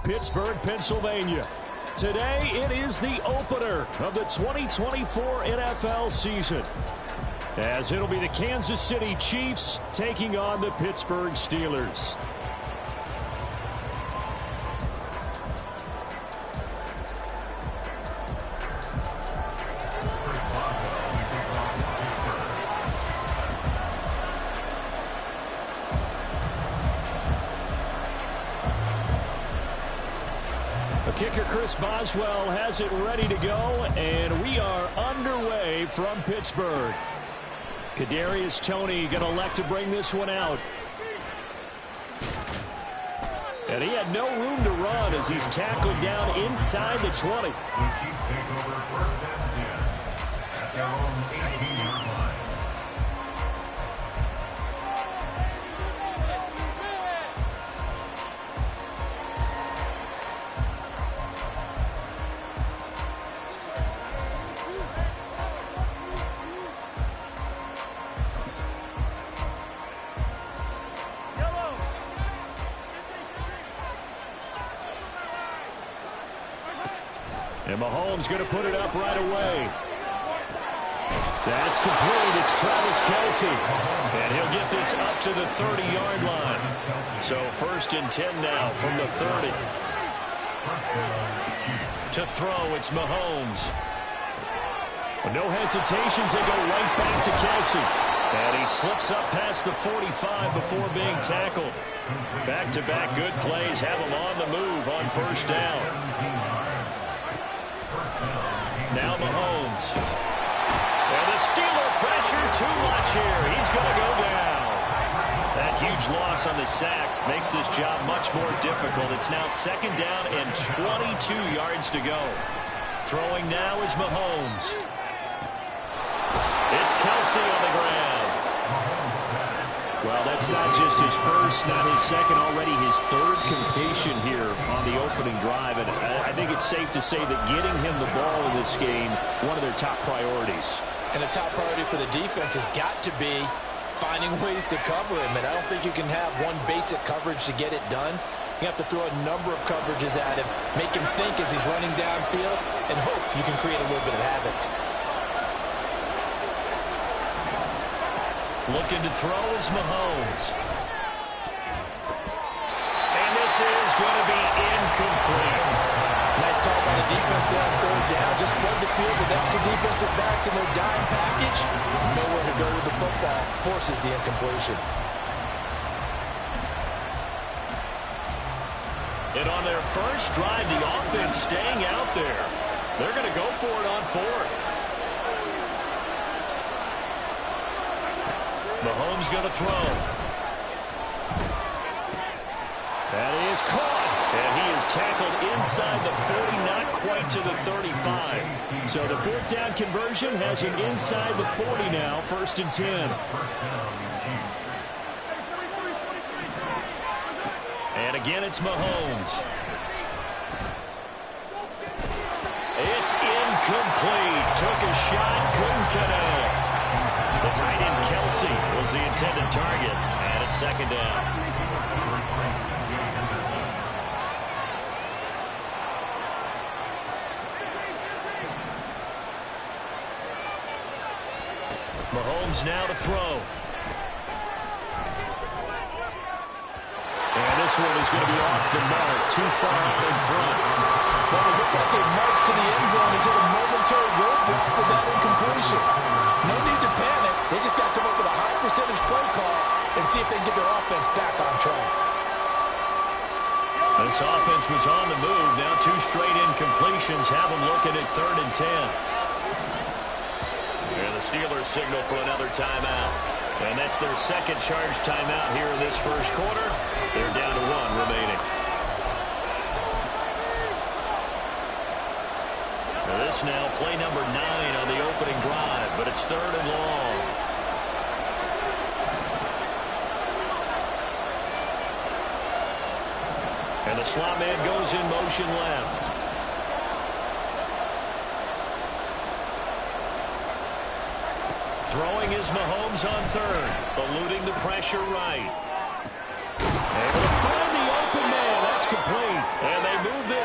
Pittsburgh, Pennsylvania. Today, it is the opener of the 2024 NFL season, as it'll be the Kansas City Chiefs taking on the Pittsburgh Steelers. Kicker Chris Boswell has it ready to go, and we are underway from Pittsburgh. Kadarius Toney going to elect to bring this one out. And he had no room to run as he's tackled down inside the 20. The Chiefs take over first and 10 at their own 18-yard line. And Mahomes going to put it up right away. That's complete. It's Travis Kelce. And he'll get this up to the 30-yard line. So 1st and 10 now from the 30. To throw, it's Mahomes. But no hesitations. They go right back to Kelce. And he slips up past the 45 before being tackled. Back-to-back good plays have him on the move on 1st down. Now Mahomes. And the Steeler pressure too much here. He's going to go down. That huge loss on the sack makes this job much more difficult. It's now 2nd down and 22 yards to go. Throwing now is Mahomes. It's Kelce on the ground. Well, that's not just his first, not his second, already his 3rd completion here on the opening drive. And I think it's safe to say that getting him the ball in this game, one of their top priorities. And the top priority for the defense has got to be finding ways to cover him. And I don't think you can have one basic coverage to get it done. You have to throw a number of coverages at him, make him think as he's running downfield, and hope you can create a little bit of havoc. Looking to throw is Mahomes. And this is going to be incomplete. Nice call by the defense there on 3rd down. Just flood the field with extra defensive backs in their dime package. Nowhere to go with the football. Forces the incompletion. And on their first drive, the offense staying out there. They're going to go for it on 4th. Mahomes going to throw. That is caught. And he is tackled inside the 40, not quite to the 35. So the 4th down conversion has him inside the 40 now, 1st and 10. And again, it's Mahomes. It's incomplete. Took a shot, couldn't connect. The tight end Kelce was the intended target, and it's 2nd down. Mahomes now to throw. And this one is going to be off the mark, too far out in front. Well, it looked like they marched to the end zone. He's hit a momentary roadblock with that incompletion. No need to panic. They just got to come up with a high percentage play call and see if they can get their offense back on track. This offense was on the move. Now 2 straight incompletions have them looking at 3rd and 10. And the Steelers signal for another timeout. And that's their 2nd charge timeout here in this 1st quarter. They're down to 1 remaining. This now play number 9 on the opening drive, but it's 3rd and long. And the slot man goes in motion left. Throwing is Mahomes on 3rd, eluding the pressure right. Able to find the open man. That's complete. And they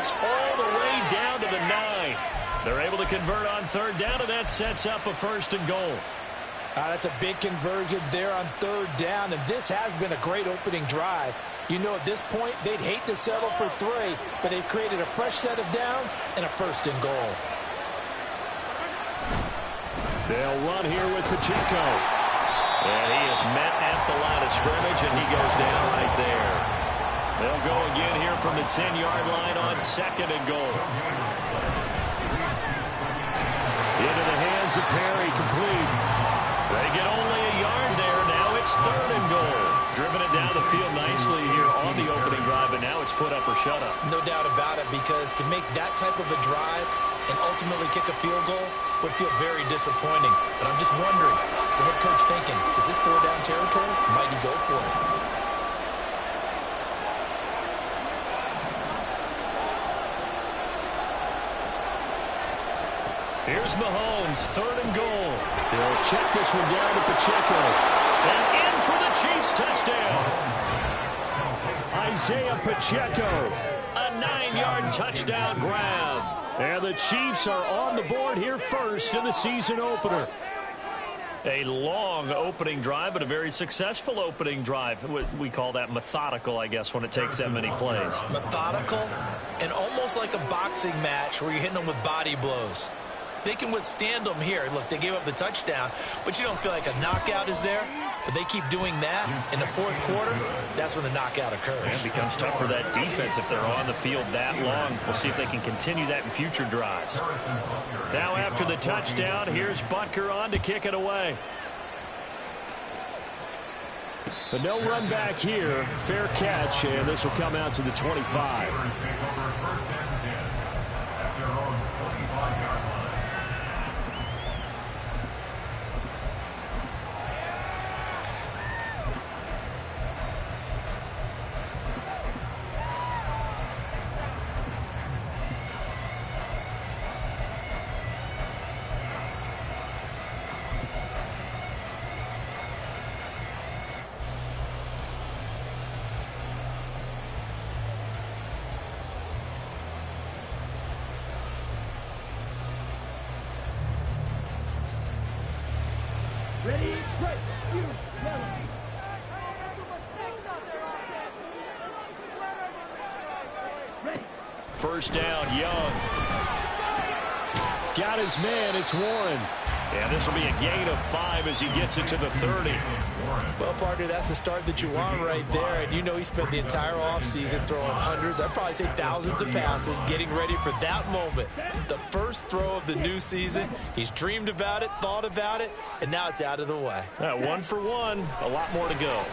gets all the way down to the 9. They're able to convert on third down, and that sets up a 1st and goal. That's a big conversion there on third down, and this has been a great opening drive. You know, at this point, they'd hate to settle for 3, but they've created a fresh set of downs and a 1st and goal. They'll run here with Pacheco. And he is met at the line of scrimmage, and he goes down right there. They'll go again here from the 10-yard line on 2nd and goal. Into the hands of Perry, complete. They get only a yard there. Now it's 3rd and goal. Driven it down the field nicely here on the opening drive, and now it's put up or shut up. No doubt about it, because to make that type of a drive and ultimately kick a field goal would feel very disappointing. But I'm just wondering, is the head coach thinking, is this 4-down territory? Might he go for it? Here's Mahomes, 3rd and goal. He'll check this one down to Pacheco. And in for the Chiefs touchdown. Isaiah Pacheco, a 9-yard touchdown grab. And the Chiefs are on the board here first in the season opener. A long opening drive, but a very successful opening drive. We call that methodical, I guess, when it takes that many plays. Methodical and almost like a boxing match where you're hitting them with body blows. They can withstand them here. Look, they gave up the touchdown, but you don't feel like a knockout is there. But they keep doing that in the 4th quarter. That's when the knockout occurs. And it becomes tough for that defense if they're on the field that long. We'll see if they can continue that in future drives. Now after the touchdown, here's Butker on to kick it away. But no run back here. Fair catch, and this will come out to the 25. Ready, break, you, Ready. First down, Young. Got his man, it's Warren. And this will be a gain of 5 as he gets it to the 30. Well, partner, that's the start that you want right there. And you know he spent the entire offseason throwing hundreds, I'd probably say thousands of passes, getting ready for that moment. The first throw of the new season. He's dreamed about it, thought about it, and now it's out of the way. 1 for 1, a lot more to go.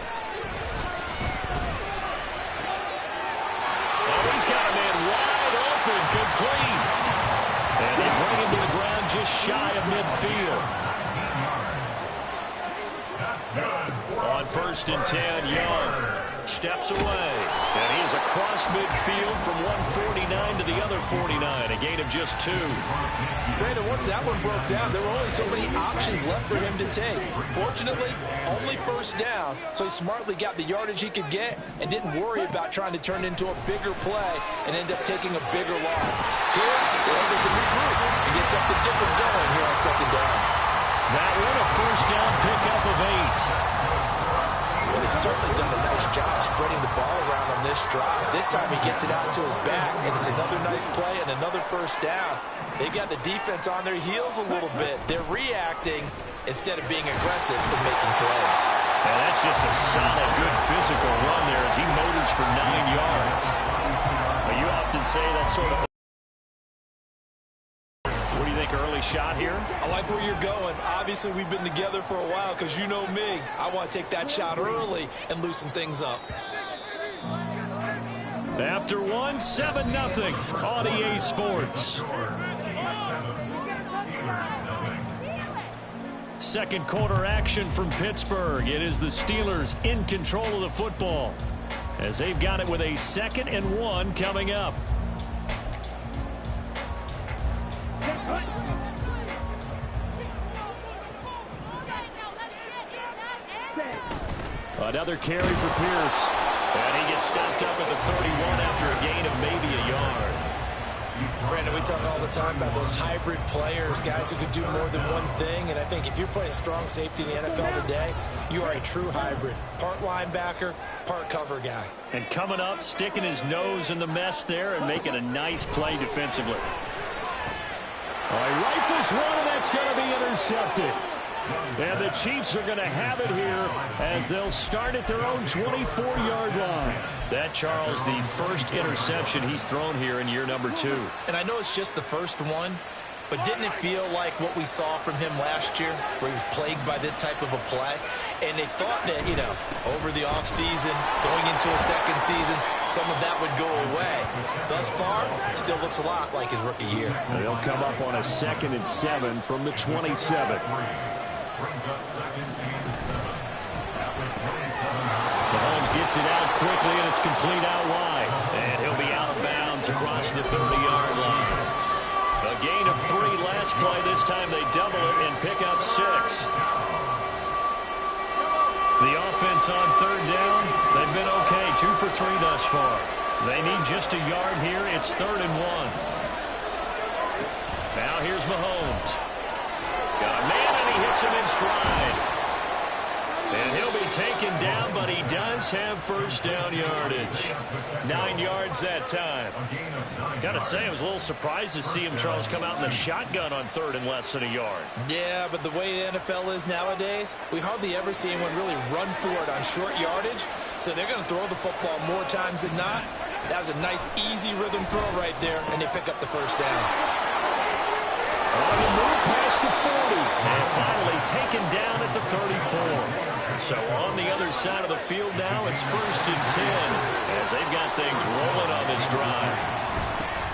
Oh, he's got a man wide open, complete. And they bring him to the ground just shy of midfield. On 1st and 10, Young steps away. And he is across midfield from 149 to the other 49. A gain of just 2. Brandon, once that one broke down, there were only so many options left for him to take. Fortunately, only 1st down, so he smartly got the yardage he could get and didn't worry about trying to turn into a bigger play and end up taking a bigger loss. Here, they're able to regroup and get something different going here on 2nd down. That one a 1st down pickup of 8. Well, he's certainly done a nice job spreading the ball around on this drive. This time he gets it out to his back, and it's another nice play and another 1st down. They've got the defense on their heels a little bit. They're reacting instead of being aggressive and making plays. And that's just a solid, good physical run there as he motors for 9 yards. But you often say that sort of... What do you think, early shot here? I like where you're going. Obviously, we've been together for a while because you know me. I want to take that shot early and loosen things up. After 1, 7-0 on EA Sports. Second quarter action from Pittsburgh. It is the Steelers in control of the football as they've got it with a 2nd and 1 coming up. Another carry for Pierce. And he gets stopped up at the 31 after a gain of maybe a yard. talk all the time about those hybrid players, guys who can do more than one thing. And I think if you're playing strong safety in the NFL today, you are a true hybrid. Part linebacker, part cover guy. And coming up, sticking his nose in the mess there and making a nice play defensively. All right, rifles one, and that's going to be intercepted. And the Chiefs are going to have it here as they'll start at their own 24-yard line. That, Charles, the first interception he's thrown here in year number 2. And I know it's just the first one, but didn't it feel like what we saw from him last year, where he was plagued by this type of a play? And they thought that, you know, over the offseason, going into a second season, some of that would go away. Thus far, still looks a lot like his rookie year. They'll come up on a 2nd and 7 from the 27. Mahomes gets it out quickly, and it's complete out wide. And he'll be out of bounds across the 30-yard line. A gain of 3 last play. This time they double it and pick up 6. The offense on 3rd down, they've been okay. 2 for 3 thus far. They need just a yard here. It's 3rd and 1. Now here's Mahomes. Got a man, and he hits him in stride. And he'll be taken down, but he does have first down yardage. 9 yards that time. Got to say, I was a little surprised to see him, Charles, come out in the shotgun on 3rd and less than a yard. Yeah, but the way the NFL is nowadays, we hardly ever see anyone really run for it on short yardage. So they're going to throw the football more times than not. That was a nice, easy rhythm throw right there, and they pick up the first down. On the move past the 40. And finally taken down at the 34. So on the other side of the field now, it's 1st and 10 as they've got things rolling on this drive.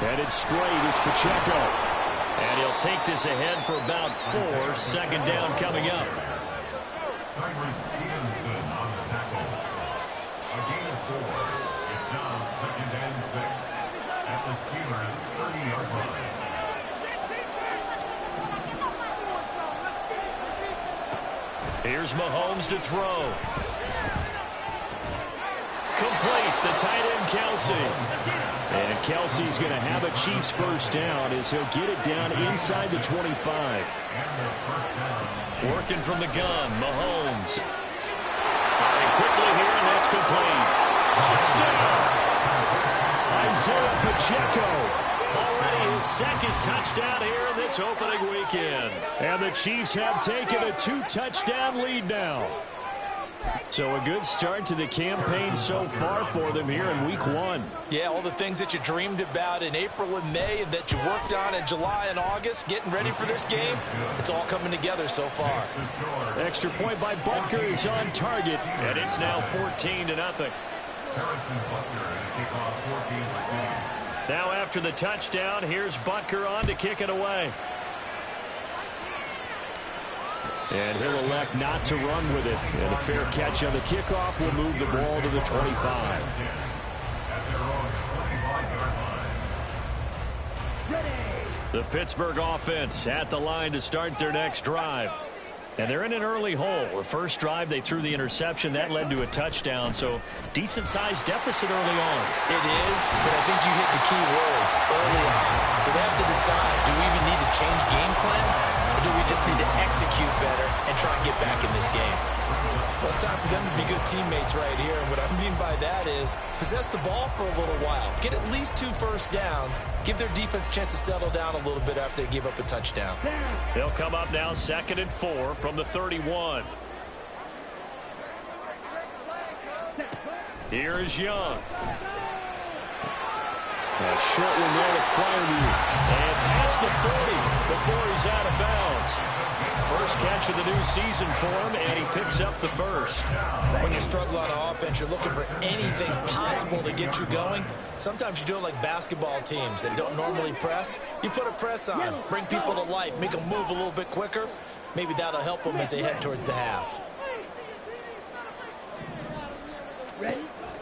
Headed straight, it's Pacheco. And he'll take this ahead for about 4. 2nd down coming up. Tyreek Stevenson on the tackle. A gain of 4. It's now 2nd and 6 at the Steelers' 30-yard line. Here's Mahomes to throw. Complete, the tight end Kelsey. And Kelsey's going to have a Chiefs first down as he'll get it down inside the 25. Working from the gun, Mahomes. Firing quickly here, and that's complete. Touchdown! Isaiah Pacheco. Already his 2nd touchdown here in this opening weekend. And the Chiefs have taken a 2-touchdown lead now. So a good start to the campaign so far for them here in week 1. Yeah, all the things that you dreamed about in April and May and that you worked on in July and August, getting ready for this game, it's all coming together so far. Extra point by Butker is on target, and it's now 14-0. Now after the touchdown, here's Butker on to kick it away. And he'll elect not to run with it. And a fair catch on the kickoff will move the ball to the 25. The Pittsburgh offense at the line to start their next drive. And they're in an early hole. The first drive, they threw the interception. That led to a touchdown. So decent-sized deficit early on. It is, but I think you hit the key words early on. So they have to decide, do we even need to change game plan? Or do we just need to execute better and try and get back in this game? Well, it's time for them to be good teammates right here. And what I mean by that is possess the ball for a little while. Get at least 2 first downs. Give their defense a chance to settle down a little bit after they give up a touchdown. They'll come up now 2nd and 4 from the 31. Here is Young. A short one there to Freiermuth. And past the 40 before he's out of bounds. First catch of the new season for him, and he picks up the first. When you struggle on offense, you're looking for anything possible to get you going. Sometimes you do it like basketball teams that don't normally press. You put a press on, bring people to life, make them move a little bit quicker. Maybe that'll help them as they head towards the half.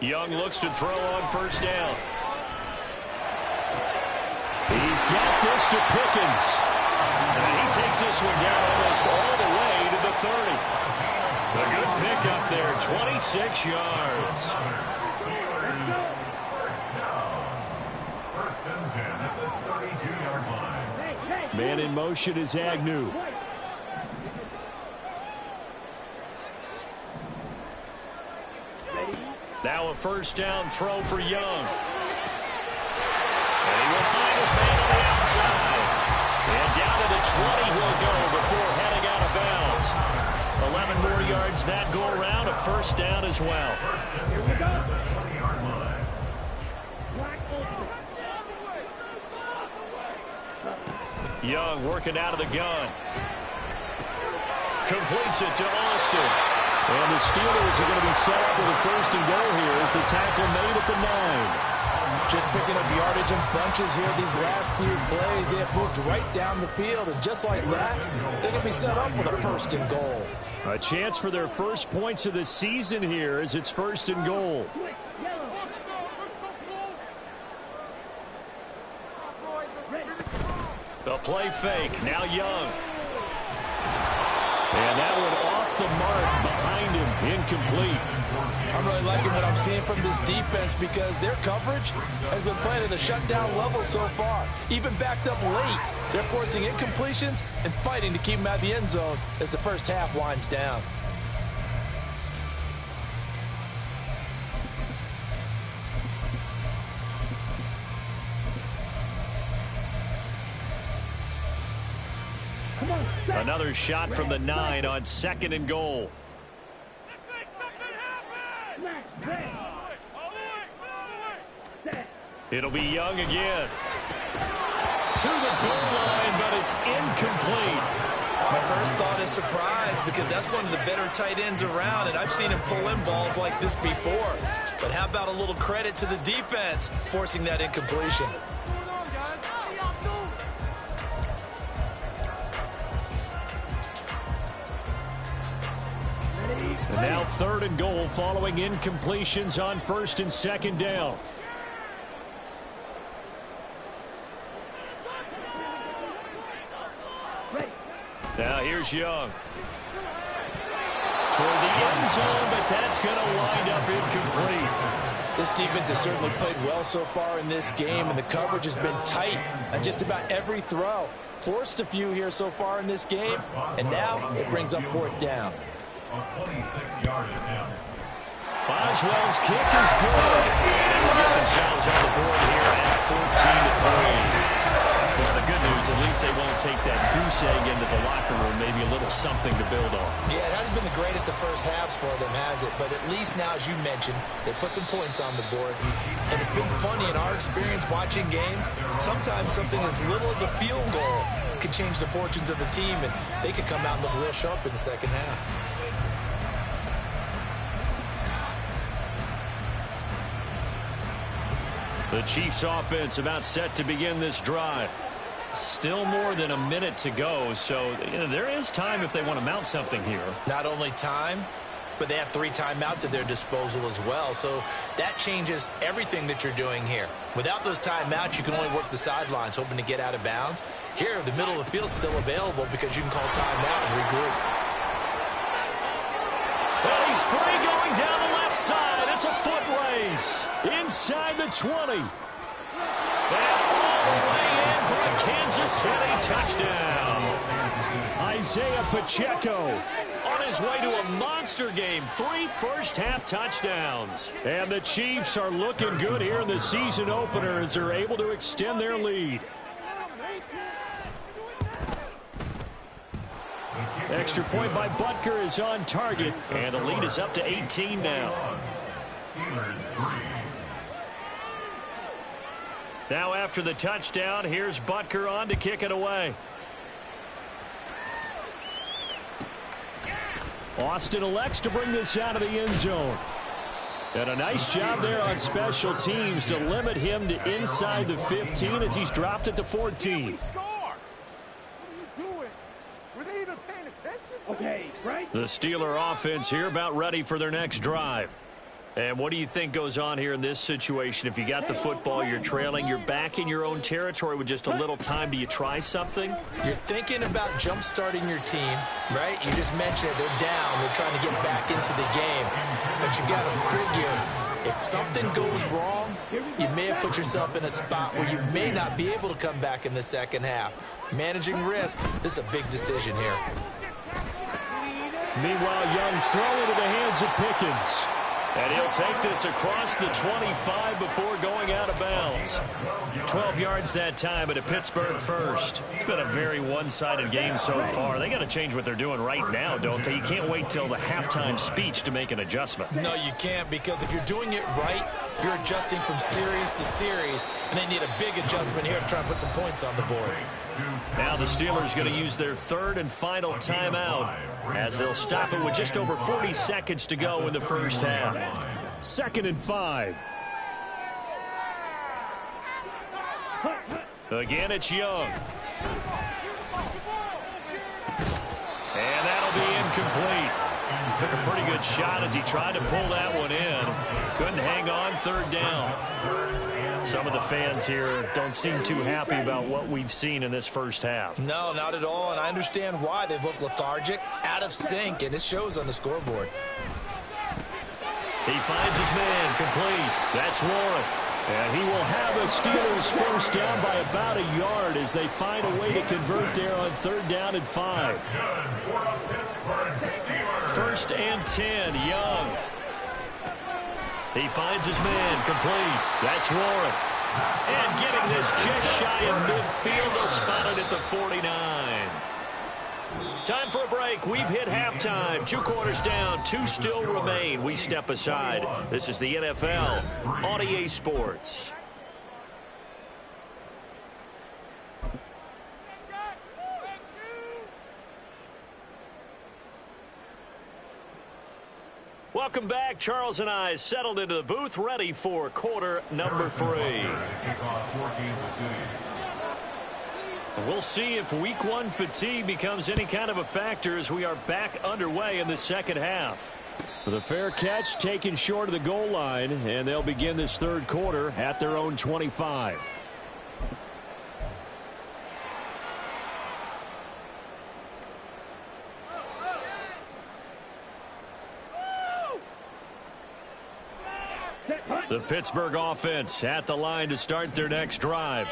Young looks to throw on first down. He's got this to Pickens. And he takes this one down almost all the way to the 30. A good pickup there, 26 yards. and 10 at the 32-yard line. Man in motion is Agnew. Now a first down throw for Young. And he will find his man on the outside. And down to the 20 he'll go before heading out of bounds. 11 more yards that go around, a first down as well. First and 10 at the 20-yard line. Young working out of the gun. Completes it to Austin. And the Steelers are going to be set up with a first and goal here as the tackle made at the 9. Just picking up yardage in bunches here these last few plays. They have moved right down the field, and just like that, they're going to be set up with a first and goal. A chance for their first points of the season here as it's first and goal. The play fake, now Young. And that one off the mark behind him, incomplete. I'm really liking what I'm seeing from this defense because their coverage has been playing at a shutdown level so far. Even backed up late, they're forcing incompletions and fighting to keep them out of the end zone as the first half winds down. Another shot from the 9 on second and goal. It'll be Young again. To the goal line, but it's incomplete. My first thought is surprise because that's one of the better tight ends around, and I've seen him pull in balls like this before. But how about a little credit to the defense forcing that incompletion? And now third and goal following incompletions on first and second down. Now here's Young. Toward the end zone, but that's going to wind up incomplete. This defense has certainly played well so far in this game, and the coverage has been tight on just about every throw. Forced a few here so far in this game, and now it brings up fourth down. A 26-yard attempt. Boswell's kick is good. And will get themselves on the board here at 14-3. Well, the good news, at least they won't take that goose egg into the locker room. Maybe a little something to build on. Yeah, it hasn't been the greatest of first halves for them, has it? But at least now, as you mentioned, they put some points on the board. And it's been funny in our experience watching games. Sometimes something as little as a field goal can change the fortunes of a team, and they could come out and look real sharp in the second half. The Chiefs offense about set to begin this drive. Still more than a minute to go, so there is time if they want to mount something here. Not only time, but they have 3 timeouts at their disposal as well, so that changes everything that you're doing here. Without those timeouts, you can only work the sidelines, hoping to get out of bounds. Here, the middle of the field's still available because you can call timeout and regroup. Well, he's free going down the left side. It's a foot race. Inside the 20. And all the way in for a Kansas City touchdown. Isaiah Pacheco on his way to a monster game. 3 first-half touchdowns. And the Chiefs are looking good here in the season opener as they're able to extend their lead. Extra point by Butker is on target, and the lead is up to 18 now. Steelers 3. Now after the touchdown, here's Butker on to kick it away. Austin elects to bring this out of the end zone. And a nice job there on special teams to limit him to inside the 15 as he's dropped at the 14. Okay, right? The Steeler offense here about ready for their next drive. And what do you think goes on here in this situation? If you got the football, you're trailing, you're back in your own territory with just a little time. Do you try something? You're thinking about jump-starting your team, right? You just mentioned it. They're down. They're trying to get back into the game. But you got to figure if something goes wrong, you may have put yourself in a spot where you may not be able to come back in the second half. Managing risk, this is a big decision here. Meanwhile, Young throw into the hands of Pickens. And he'll take this across the 25 before going out of bounds. 12 yards that time, and a Pittsburgh first. It's been a very one-sided game so far. They got to change what they're doing right now, don't they? You can't wait till the halftime speech to make an adjustment. No, you can't, because if you're doing it right, you're adjusting from series to series, and they need a big adjustment here to try and put some points on the board. Now the Steelers going to use their third and final timeout as they'll stop it with just over 40 seconds to go in the first half. 2nd and 5. Again, it's Young. And that'll be incomplete. Took a pretty good shot as he tried to pull that one in. Couldn't hang on, 3rd down. Some of the fans here don't seem too happy about what we've seen in this first half. No, not at all, and I understand why. They've looked lethargic, out of sync, and it shows on the scoreboard. He finds his man, complete. That's Warren. And he will have the Steelers first down by about a yard as they find a way to convert there on 3rd down and 5. 1st and 10, Young. He finds his man, complete. That's Warren. And getting this just shy of midfield, they'll spot it at the 49. Time for a break. We've hit halftime. 2 quarters down, 2 still remain. We step aside. This is the NFL on EA Sports. Welcome back. Charles and I settled into the booth, ready for quarter number 3. We'll see if week 1 fatigue becomes any kind of a factor as we are back underway in the second half. The fair catch taken short of the goal line, and they'll begin this 3rd quarter at their own 25. The Pittsburgh offense at the line to start their next drive.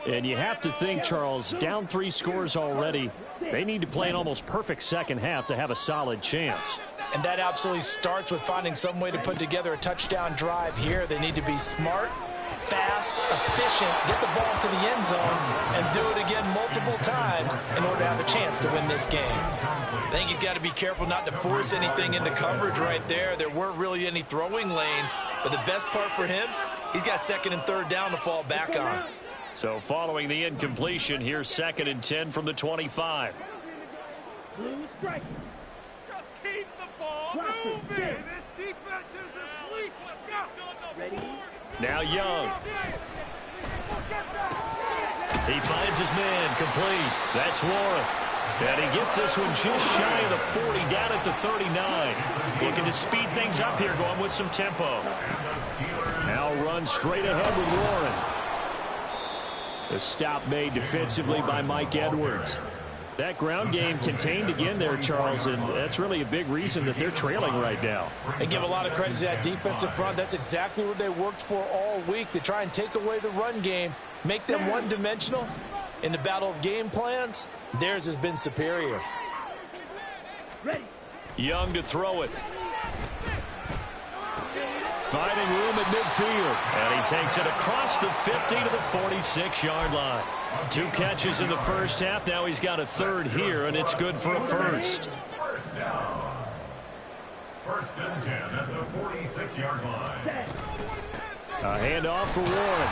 And you have to think, Charles, down 3 scores already. They need to play an almost perfect second half to have a solid chance. And that absolutely starts with finding some way to put together a touchdown drive here. They need to be smart, fast, efficient, get the ball to the end zone, and do it again multiple times in order to have a chance to win this game. I think he's got to be careful not to force anything into coverage right there. There weren't really any throwing lanes, but the best part for him, he's got 2nd and 3rd down to fall back on. So following the incompletion, here's 2nd and 10 from the 25. Strike. Just keep the ball moving. This defense is asleep. Let's go. Ready. Now Young. He finds his man, complete. That's Warren. And he gets this one just shy of the 40, down at the 39. Looking to speed things up here, going with some tempo. Now run straight ahead with Warren. The stop made defensively by Mike Edwards. That ground game contained again there, Charles, and that's really a big reason that they're trailing right now. And give a lot of credit to that defensive front. That's exactly what they worked for all week, to try and take away the run game, make them one-dimensional. In the battle of game plans, theirs has been superior. Ready. Young to throw it. Finding room at midfield. And he takes it across the 50 to the 46-yard line. 2 catches in the first half. Now he's got a 3rd here, and it's good for a first. First down. 1st and 10 at the 46-yard line. A handoff for Warren.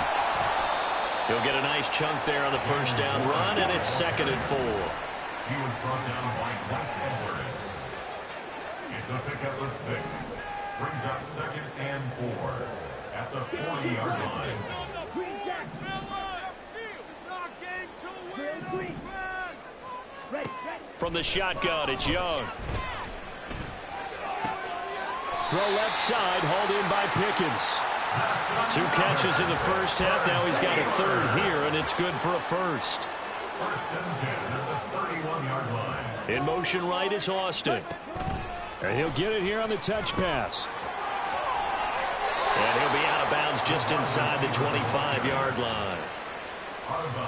He'll get a nice chunk there on the first down run, and it's 2nd and 4. He was brought down by Mike Edwards. It's a pickup of 6. Brings up 2nd and 4 at the 40-yard line. From the shotgun, it's Young. Throw left side, hauled in by Pickens. 2 catches in the first half. Now he's got a 3rd here, and it's good for a first. 1st and 10 at the 31-yard line. In motion right is Austin. And he'll get it here on the touch pass. And he'll be out of bounds just inside the 25-yard line.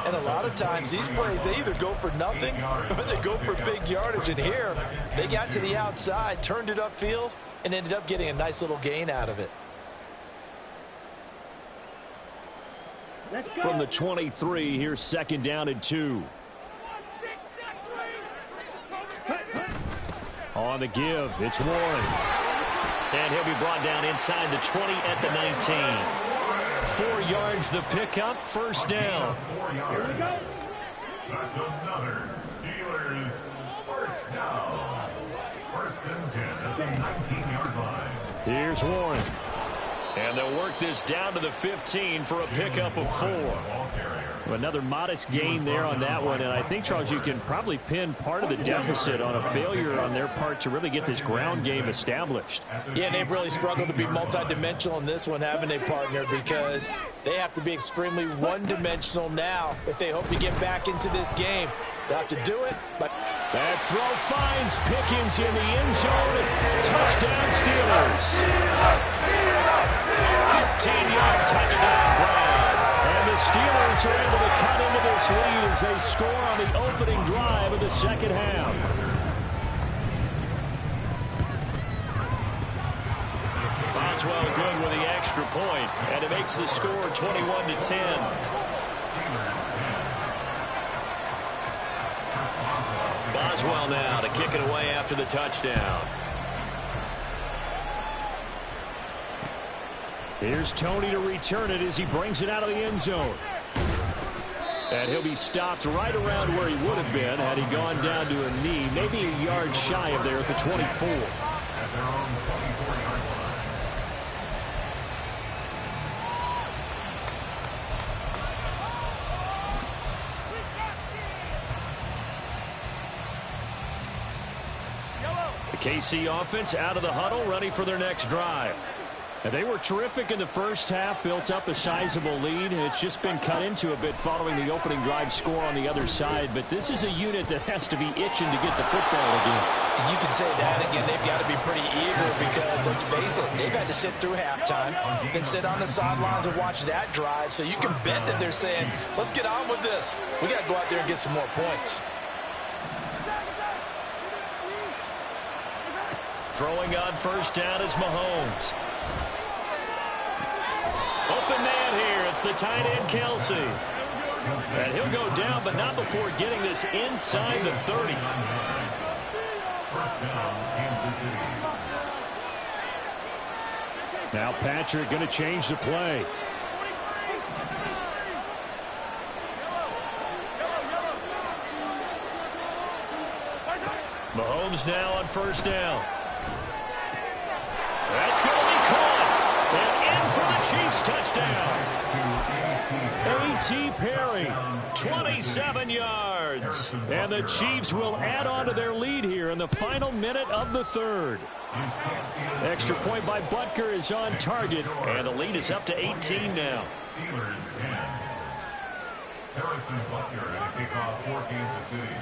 And a lot of times these plays, they either go for nothing or they go for big yardage. And here, they got to the outside, turned it upfield, and ended up getting a nice little gain out of it. From the 23, here's second down and 2. On the give, it's Warren. And he'll be brought down inside the 20 at the 19. 4 yards the pickup, first down. Here we go. That's another Steelers first down. First and 10 at the 19-yard line. Here's Warren. And they'll work this down to the 15 for a pickup of 4. Another modest gain there on that one. And I think, Charles, you can probably pin part of the deficit on a failure on their part to really get this ground game established. Yeah, they've really struggled to be multidimensional in this one, haven't they, partner? Because they have to be extremely one-dimensional now if they hope to get back into this game. They'll have to do it, but... That throw finds Pickens in the end zone. Touchdown, Steelers. 15-yard touchdown grab. And the Steelers are able to cut into this lead as they score on the opening drive of the second half. Boswell good with the extra point, and it makes the score 21-10. Boswell now to kick it away after the touchdown. Here's Tony to return it as he brings it out of the end zone. And he'll be stopped right around where he would have been had he gone down to a knee, maybe a yard shy of there at the 24. At their own 24-yard line. The KC offense out of the huddle, ready for their next drive. And they were terrific in the first half, built up a sizable lead. It's just been cut into a bit following the opening drive score on the other side. But this is a unit that has to be itching to get the football again. And you can say that again. They've got to be pretty eager because, let's face it, they've had to sit through halftime, then sit on the sidelines and watch that drive. So you can bet that they're saying, let's get on with this. We got to go out there and get some more points. Throwing on first down is Mahomes. Open man here. It's the tight end, Kelsey. And he'll go down, but not before getting this inside the 30. First down, Kansas City. Now Patrick going to change the play. Mahomes now on first down. That's going to be caught. And in for the Chiefs touchdown. A.T. Perry, 27 yards. And the Chiefs will add on to their lead here in the final minute of the third. Extra point by Butker is on target. And the lead is up to 18 now. Steelers 10. Harrison Butker at a kickoff for Kansas City.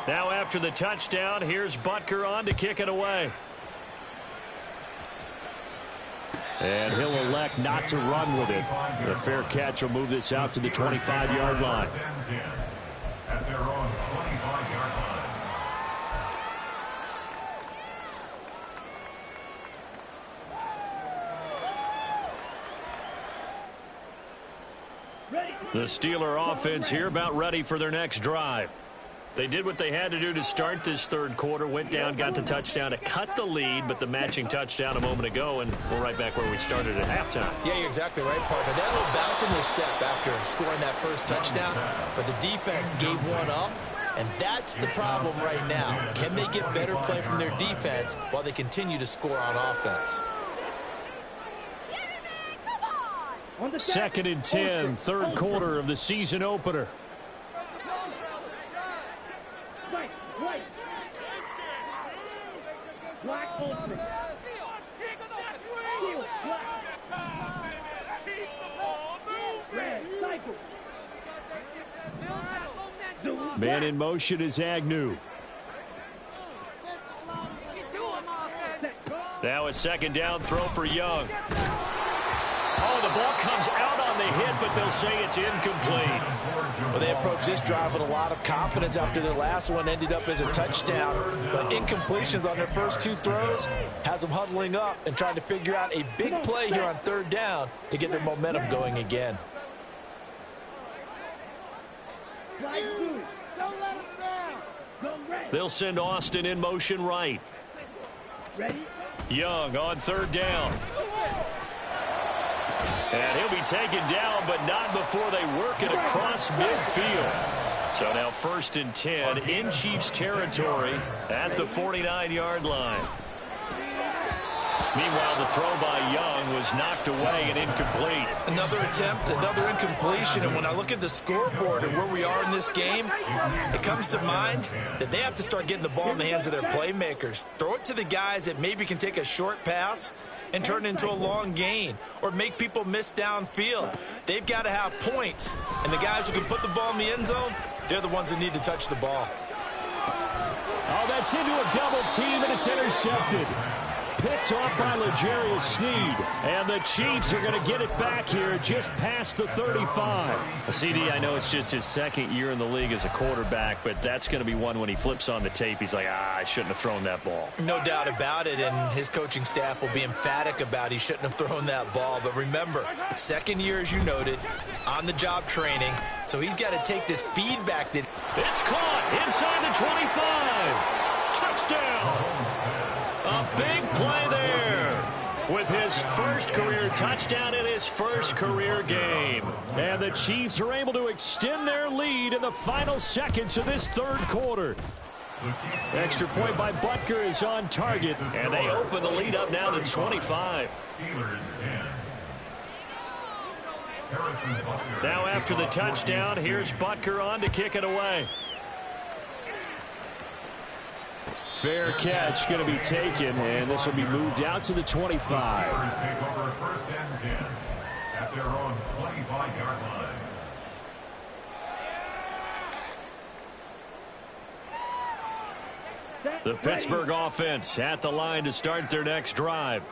Now after the touchdown, here's Butker on to kick it away. And he'll elect not to run with it. The fair catch will move this out to the 25-yard line. At their own 25-yard Ready. The Steeler offense here about ready for their next drive. They did what they had to do to start this third quarter, went down, got the touchdown to cut the lead, but the matching touchdown a moment ago, and we're right back where we started at halftime. Yeah, you're exactly right, partner. That little bounce in their step after scoring that first touchdown, but the defense gave one up, and that's the problem right now. Can they get better play from their defense while they continue to score on offense? On the Second and 10, third quarter of the season opener. Right, right. Black ultimate. Steel, black. Red, cycle. Zoom, Man in motion is Agnew. set. a second down throw for Young. Oh, the ball comes out on the hit, but they'll say it's incomplete. Well, they approached this drive with a lot of confidence after their last one ended up as a touchdown. But incompletions on their first two throws has them huddling up and trying to figure out a big play here on third down to get their momentum going again. Don't let us down. They'll send Austin in motion right. Ready? Young on third down. And he'll be taken down, but not before they work it across midfield. So now 1st and 10 in Chiefs territory at the 49-yard line. Meanwhile, the throw by Young was knocked away and incomplete. Another attempt, another incompletion, and when I look at the scoreboard and where we are in this game, it comes to mind that they have to start getting the ball in the hands of their playmakers. Throw it to the guys that maybe can take a short pass and turn it into a long gain or make people miss downfield. They've got to have points, and the guys who can put the ball in the end zone, they're the ones that need to touch the ball. Oh, that's into a double team, and it's intercepted. Picked off by L'Jarius Sneed. And the Chiefs are going to get it back here just past the 35. CD, I know it's just his second year in the league as a quarterback, but that's going to be one when he flips on the tape. He's like, I shouldn't have thrown that ball. No doubt about it, and his coaching staff will be emphatic about he shouldn't have thrown that ball. But remember, second year, as you noted, on-the-job training, so he's got to take this feedback that... It's caught inside the 25. Touchdown. A big play there with his first career touchdown in his first career game. And the Chiefs are able to extend their lead in the final seconds of this third quarter. Extra point by Butker is on target, and they open the lead up now to 25. Now after the touchdown, here's Butker on to kick it away. Fair catch going to be taken, and this will be moved out to the 25. Take over 1st and 10 at their own 25-yard line. The Pittsburgh offense at the line to start their next drive.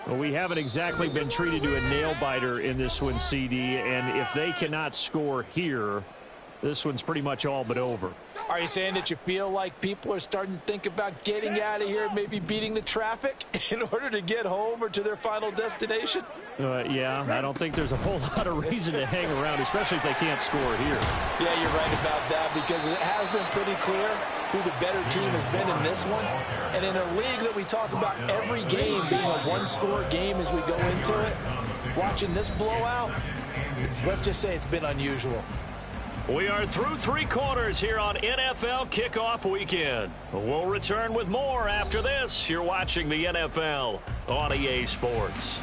Well, we haven't exactly been treated to a nail-biter in this one, CD, and if they cannot score here, this one's pretty much all but over. Are you saying that you feel like people are starting to think about getting out of here, maybe beating the traffic in order to get home or to their final destination? Yeah, I don't think there's a whole lot of reason to hang around, especially if they can't score here. Yeah, you're right about that, because it has been pretty clear who the better team has been in this one. And in a league that we talk about every game being a one-score game as we go into it, watching this blowout, let's just say it's been unusual. We are through three quarters here on NFL Kickoff Weekend. We'll return with more after this. You're watching the NFL on EA Sports.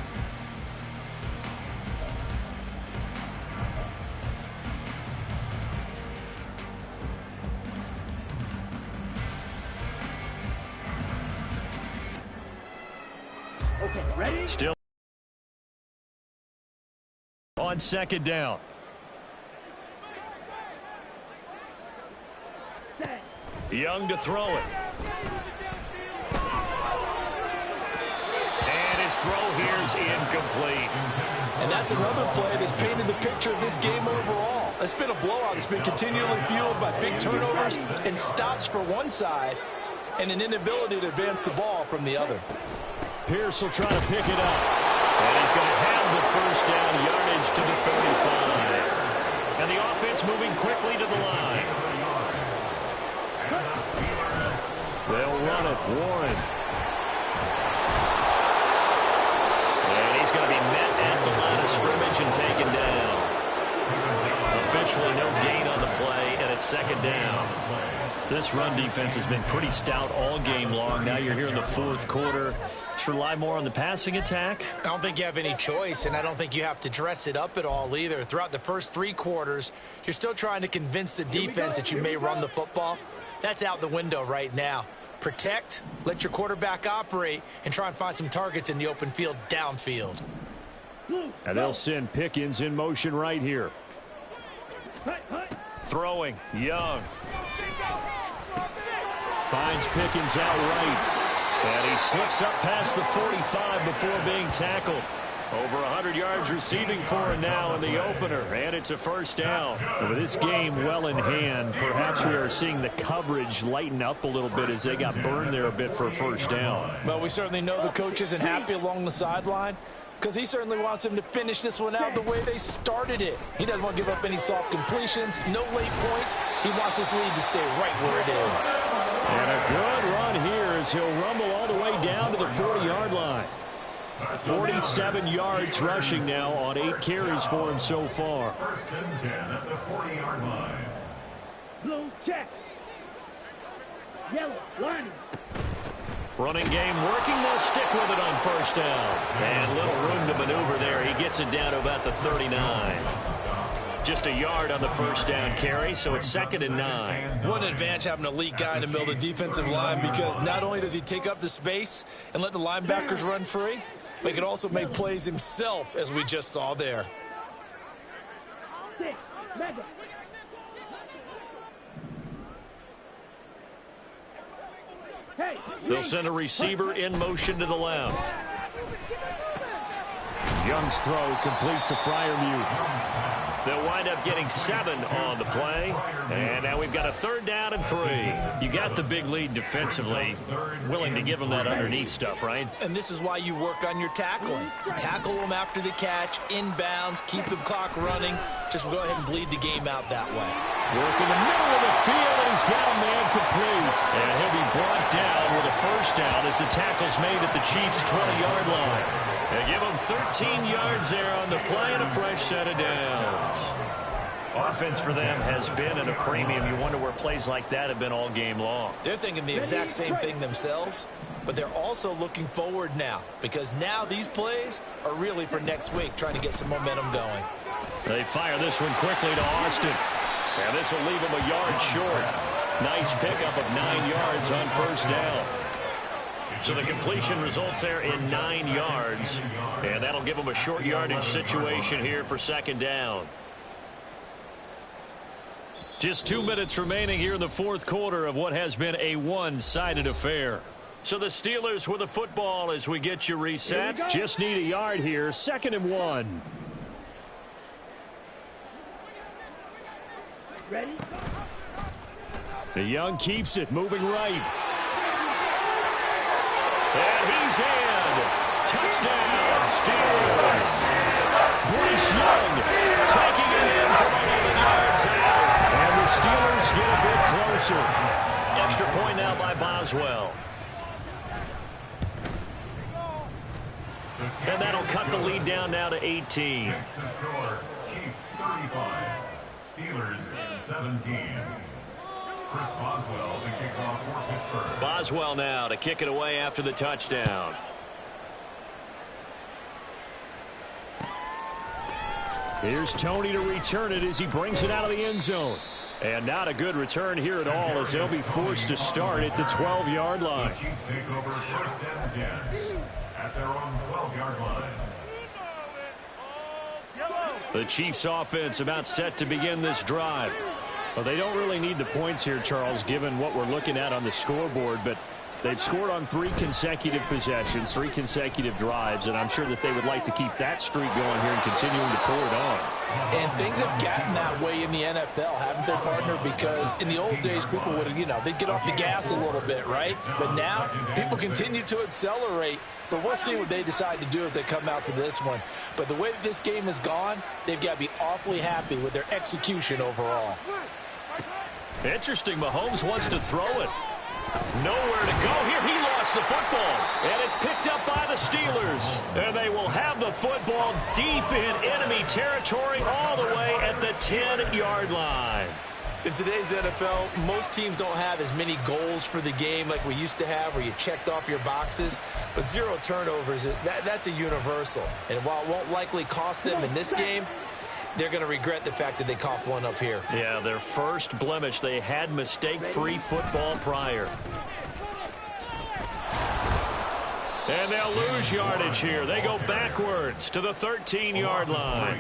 Okay, ready? Still on second down. Young to throw it. And his throw here is incomplete. And that's another play that's painted the picture of this game overall. It's been a blowout. It's been continually fueled by big turnovers and stops for one side and an inability to advance the ball from the other. Pierce will try to pick it up. And he's going to have the first down, yardage to the 35. And the offense moving quickly to the line. They'll run it. Warren. And he's going to be met at the line of scrimmage and taken down. Officially no gain on the play, and it's second down. This run defense has been pretty stout all game long. Now you're here in the fourth quarter. Just rely more on the passing attack. I don't think you have any choice, and I don't think you have to dress it up at all either. Throughout the first three quarters, you're still trying to convince the defense that you may run the football. That's out the window right now. Protect, let your quarterback operate, and try and find some targets in the open field downfield. And they'll send Pickens in motion right here. Throwing, Young. Finds Pickens out right. And he slips up past the 45 before being tackled. Over 100 yards receiving for him now in the opener, and it's a first down. And with this game well in hand, perhaps we are seeing the coverage lighten up a little bit as they got burned there a bit for a first down. Well, we certainly know the coach isn't happy along the sideline because he certainly wants them to finish this one out the way they started it. He doesn't want to give up any soft completions, no late points. He wants his lead to stay right where it is. And a good run here as he'll rumble all the way down to the 40-yard line. 47 yards rushing now on 8 carries for him so far. First and 10 at the 40-yard line. Blue check. Yellow, lining. Running game working. They'll stick with it on first down. And little room to maneuver there. He gets it down to about the 39. Just a yard on the first down carry, so it's 2nd and 9. What an advantage having an elite guy in the middle of the defensive line, because not only does he take up the space and let the linebackers run free, but he can also make plays himself, as we just saw there. Six, mega. Hey, They'll send a receiver in motion to the left. Young's throw complete to Freiermuth. They'll wind up getting 7 on the play. And now we've got a 3rd down and 3. You got the big lead defensively. Willing to give them that underneath stuff, right? And this is why you work on your tackling. Tackle them after the catch, inbounds, keep the clock running. Just go ahead and bleed the game out that way. Work in the middle of the field, and he's got a man complete. And he'll be brought down with a first down as the tackle's made at the Chiefs' 20-yard line. They give him 13 yards there on the play and a fresh set of downs. Offense for them has been at a premium. You wonder where plays like that have been all game long. They're thinking the exact same thing themselves, but they're also looking forward now, because now these plays are really for next week, trying to get some momentum going. They fire this one quickly to Austin. And this will leave him a yard short. Nice pickup of 9 yards on first down. So the completion results there in 9 yards. And that'll give them a short yardage situation here for 2nd down. Just 2 minutes remaining here in the 4th quarter of what has been a one-sided affair. So the Steelers with the football as we get you reset. Just need a yard here. 2nd and 1. ready? The Young keeps it, moving right. And he's in. Touchdown, Steelers. Bryce Young taking it in from 11 yards out. And the Steelers get a bit closer. Extra point now by Boswell. And that'll cut the lead down now to 18. Next to score, Chiefs 35, Steelers 17. Chris Boswell to kick off for Pittsburgh. Boswell now to kick it away after the touchdown. Here's Tony to return it as he brings it out of the end zone. And not a good return here at all as they'll be forced to start at the 12-yard line. The Chiefs take over first and 10 at their own 12-yard line. The Chiefs offense about set to begin this drive. Well, they don't really need the points here, Charles, given what we're looking at on the scoreboard, but they've scored on 3 consecutive possessions, 3 consecutive drives, and I'm sure that they would like to keep that streak going here and continuing to pour it on. And things have gotten that way in the NFL, haven't they, partner? Because in the old days, people would, they'd get off the gas a little bit, right? But now, people continue to accelerate. But we'll see what they decide to do as they come out for this one. But the way that this game has gone, they've got to be awfully happy with their execution overall. Interesting, Mahomes wants to throw it. Nowhere to go here. He lost the football. And it's picked up by the Steelers. And they will have the football deep in enemy territory all the way at the 10-yard line. In today's NFL, most teams don't have as many goals for the game like we used to have where you checked off your boxes. But 0 turnovers, that's a universal. And while it won't likely cost them in this game, they're going to regret the fact that they coughed one up here. Yeah, their first blemish. They had mistake-free football prior. And they'll lose yardage here. They go backwards to the 13-yard line.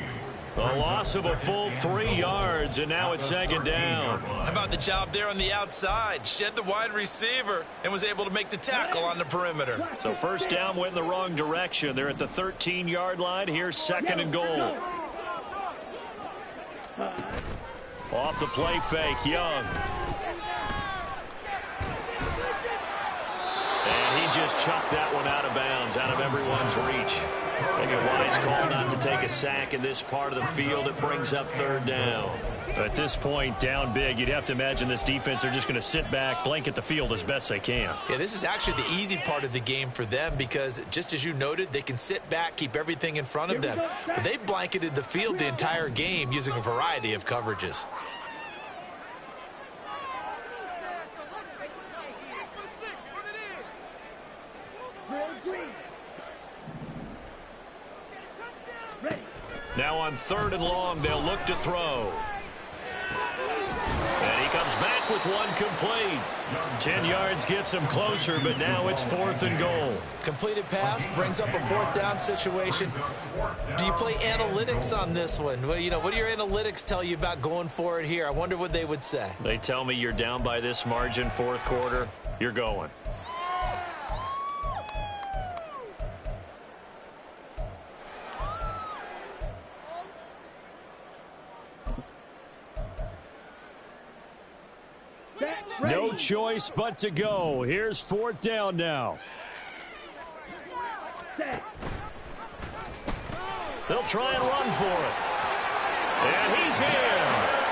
A loss of a full 3 yards, and now it's 2nd down. How about the job there on the outside? Shed the wide receiver and was able to make the tackle on the perimeter. So 1st down went in the wrong direction. They're at the 13-yard line. Here's 2nd and goal. Off the play fake, Young. And he just chucked that one out of bounds, out of everyone's reach. I think a wise call not to take a sack in this part of the field. It brings up 3rd down. At this point, down big, you'd have to imagine this defense are just going to sit back, blanket the field as best they can. Yeah, this is actually the easy part of the game for them because, just as you noted, they can sit back, keep everything in front of them. But they've blanketed the field the entire game using a variety of coverages. Now on 3rd and long, they'll look to throw. And he comes back with one complete. 10 yards gets him closer, but now it's 4th and goal. Completed pass brings up a 4th down situation. Do you play analytics on this one? Well, you know, what do your analytics tell you about going for it here? I wonder what they would say. They tell me you're down by this margin 4th quarter, you're going. No choice but to go. Here's 4th down now. They'll try and run for it. And he's in.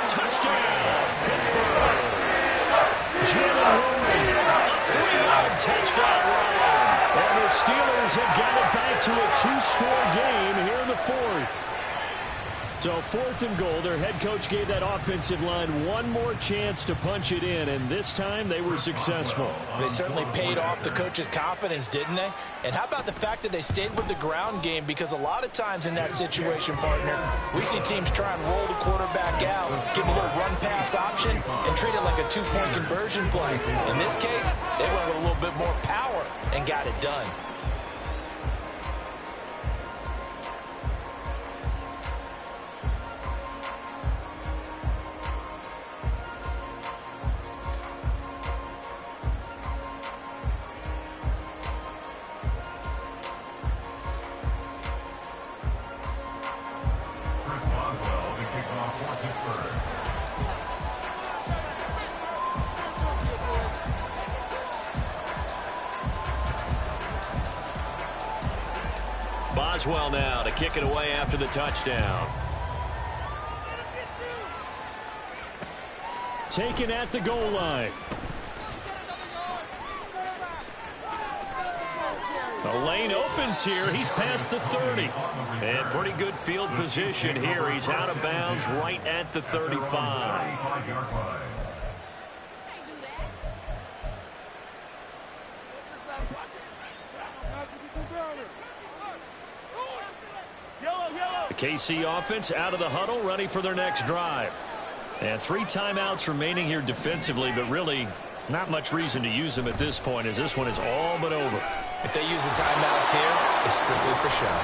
Touchdown, Pittsburgh. Jalen Warren, a 3-yard touchdown run. And the Steelers have got it back to a 2-score game here in the 4th. So 4th and goal, their head coach gave that offensive line one more chance to punch it in, and this time they were successful. They certainly paid off the coach's confidence, didn't they? And how about the fact that they stayed with the ground game? Because a lot of times in that situation, partner, we see teams try and roll the quarterback out, give him a little run-pass option, and treat it like a 2-point conversion play. In this case, they went with a little bit more power and got it done. Boswell now to kick it away after the touchdown. Taken at the goal line. The lane opens here. He's past the 30. And pretty good field position here. He's out of bounds right at the 35. The KC offense out of the huddle, ready for their next drive. And 3 timeouts remaining here defensively, but really not much reason to use them at this point, as this one is all but over. If they use the timeouts here, it's strictly for show.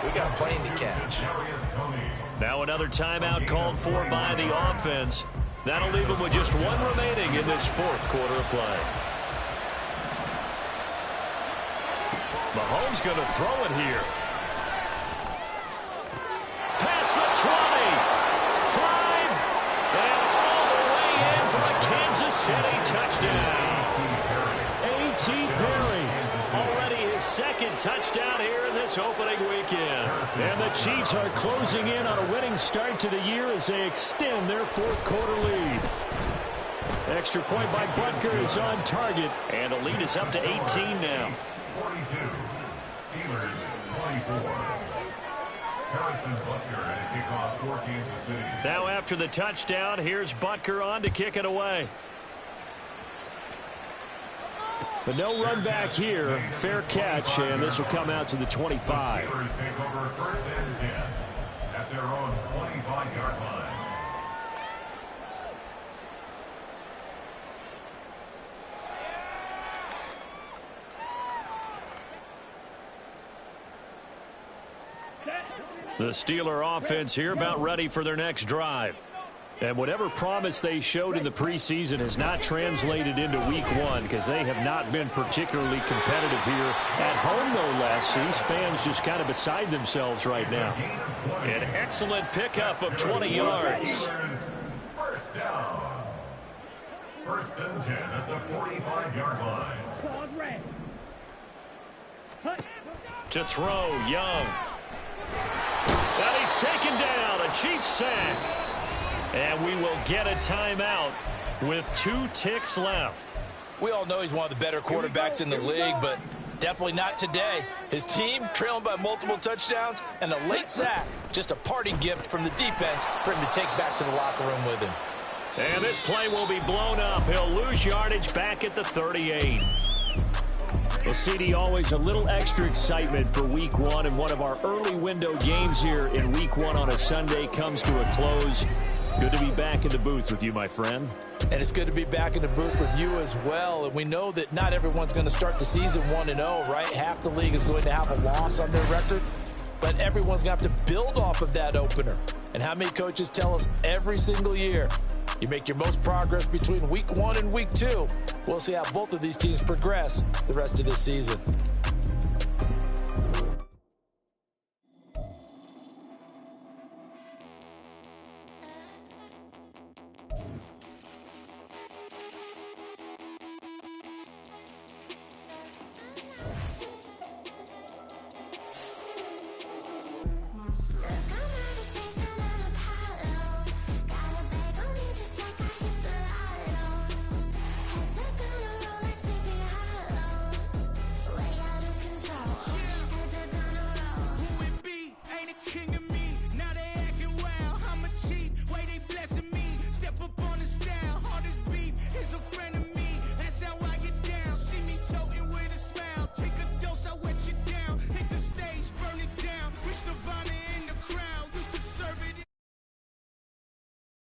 We got a plane to catch. Now another timeout called for by the offense. That'll leave them with just 1 remaining in this 4th quarter of play. Mahomes going to throw it here. Past the 20. 5. And all the way in for a Kansas City touchdown. A.T. Perry. Already his 2nd touchdown here in this opening weekend. And the Chiefs are closing in on a winning start to the year as they extend their 4th quarter lead. Extra point by Butker is on target. And the lead is up to 18 now. 42. Steelers 24. Harrison Butker had a kickoff for Kansas City. Now after the touchdown, here's Butker on to kick it away. But no run back here. Fair catch, and this will come out to the 25. The Steelers take over 1st and 10 at their own 25-yard line. The Steeler offense here about ready for their next drive. And whatever promise they showed in the preseason has not translated into week one because they have not been particularly competitive here at home, no less. These fans just kind of beside themselves right now. An excellent pickup of 20 yards. First down. First and 10 at the 45-yard line. To throw, Young. And he's taken down. A Chiefs sack. And we will get a timeout with 2 ticks left. We all know he's one of the better quarterbacks in the league, but definitely not today. His team trailing by multiple touchdowns and a late sack. Just a parting gift from the defense for him to take back to the locker room with him. And this play will be blown up. He'll lose yardage back at the 38. Well, CD, always a little extra excitement for week one, and one of our early window games here in week one on a Sunday comes to a close. Good to be back in the booth with you, my friend. And it's good to be back in the booth with you as well. And we know that not everyone's going to start the season 1-0, right? Half the league is going to have a loss on their record. But everyone's going to have to build off of that opener. And how many coaches tell us every single year, you make your most progress between week one and week two. We'll see how both of these teams progress the rest of this season.